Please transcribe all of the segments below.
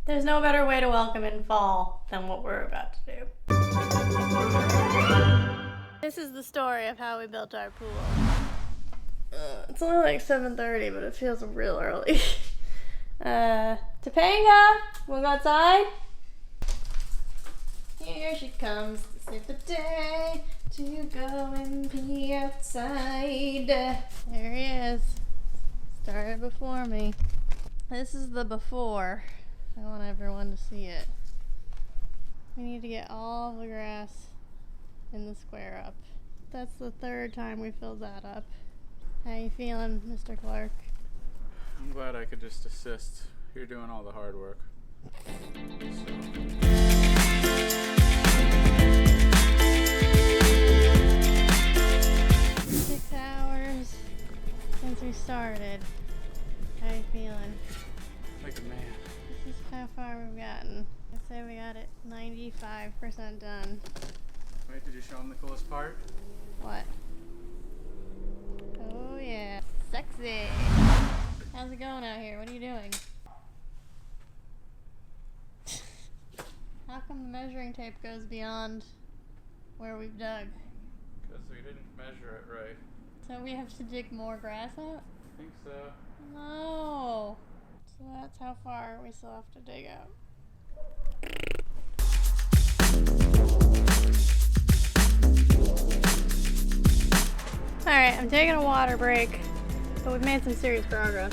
There's no better way to welcome in fall than what we're about to do. This is the story of how we built our pool. It's only like 7:30, but it feels real early. Topanga, wanna go outside? Here she comes to save the day, to go and be outside. There he is. Started before me. This is the before. I want everyone to see it. We need to get all the grass in the square up. That's the third time we filled that up. How you feeling, Mr. Clark? I'm glad I could just assist. You're doing all the hard work. 6 hours since we started. How you feeling? Like a man. This is how far we've gotten. I'd say we got it 95% done. Wait, did you show him the coolest part? What? Oh yeah, sexy. How's it going out here? What are you doing? How come the measuring tape goes beyond where we've dug? Because we didn't measure it right. So we have to dig more grass out? I think so. No. So that's how far we still have to dig out. Alright, I'm taking a water break, but we've made some serious progress.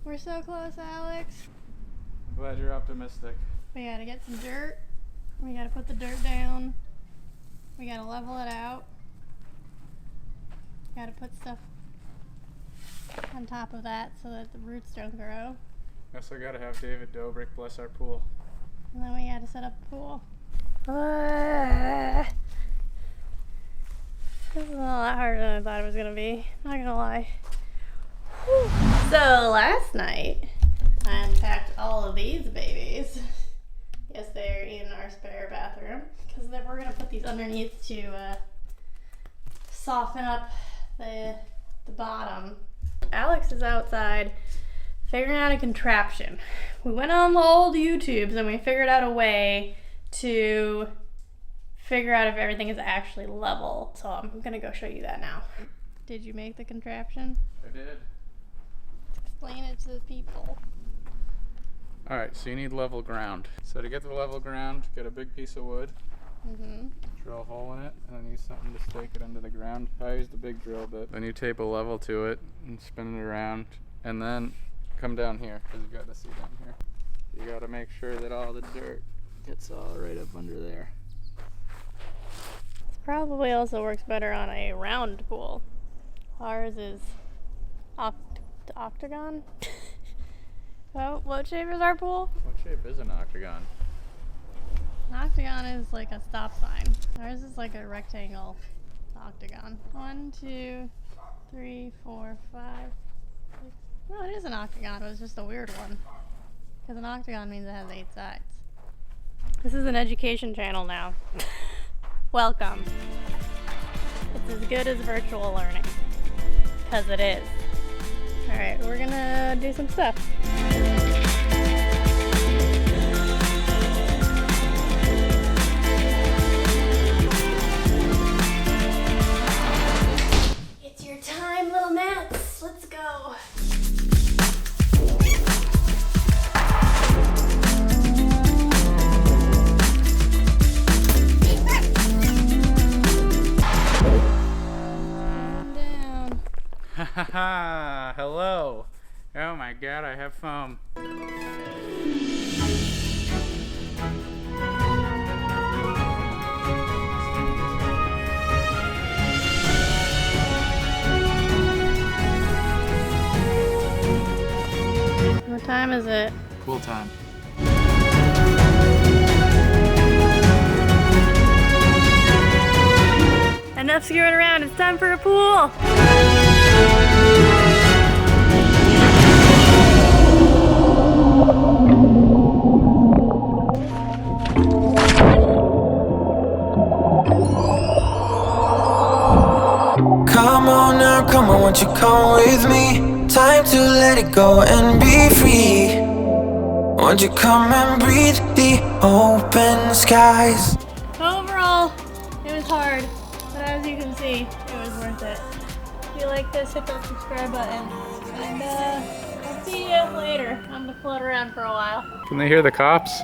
We're so close, Alex. I'm glad you're optimistic. We gotta get some dirt. We gotta put the dirt down. We gotta level it out. Gotta put stuff on top of that so that the roots don't grow. Also gotta have David Dobrik bless our pool. And then we gotta set up the pool. This is a lot harder than I thought it was gonna be. Not gonna lie. Whew. So last night, I unpacked all of these babies. Yes, they're in our spare bathroom because then we're gonna put these underneath to soften up the bottom. Alex is outside figuring out a contraption. We went on the old YouTubes and we figured out a way to figure out if everything is actually level. So I'm gonna go show you that now. Did you make the contraption? I did. Explain it to the people. Alright, so you need level ground. So to get the level ground, get a big piece of wood, drill a hole in it, and then use something to stake it into the ground. I use the big drill bit. Then you tape a level to it and spin it around, and then come down here, because you got to see down here. You got to make sure that all the dirt gets all right up under there. This probably also works better on a round pool. Ours is octagon. Well, what shape is our pool? What shape is an octagon? An octagon is like a stop sign. Ours is like a rectangle octagon. 1, 2, 3, 4, 5, 6. No, it is an octagon, but it's just a weird one. Because an octagon means it has 8 sides. This is an education channel now. Welcome. It's as good as virtual learning. Because it is. Alright, we're gonna do some stuff. It's your time, little Mats. Let's go. Haha, hello. Oh my god, I have foam. What time is it? Pool time. Enough screwing around, it's time for a pool! Come on now, come on, won't you come with me? Time to let it go and be free. Won't you come and breathe the open skies? Overall, it was hard, but as you can see, it was worth it. If you like this, hit that subscribe button, and I'll see you later. I'm gonna float around for a while. Can they hear the cops?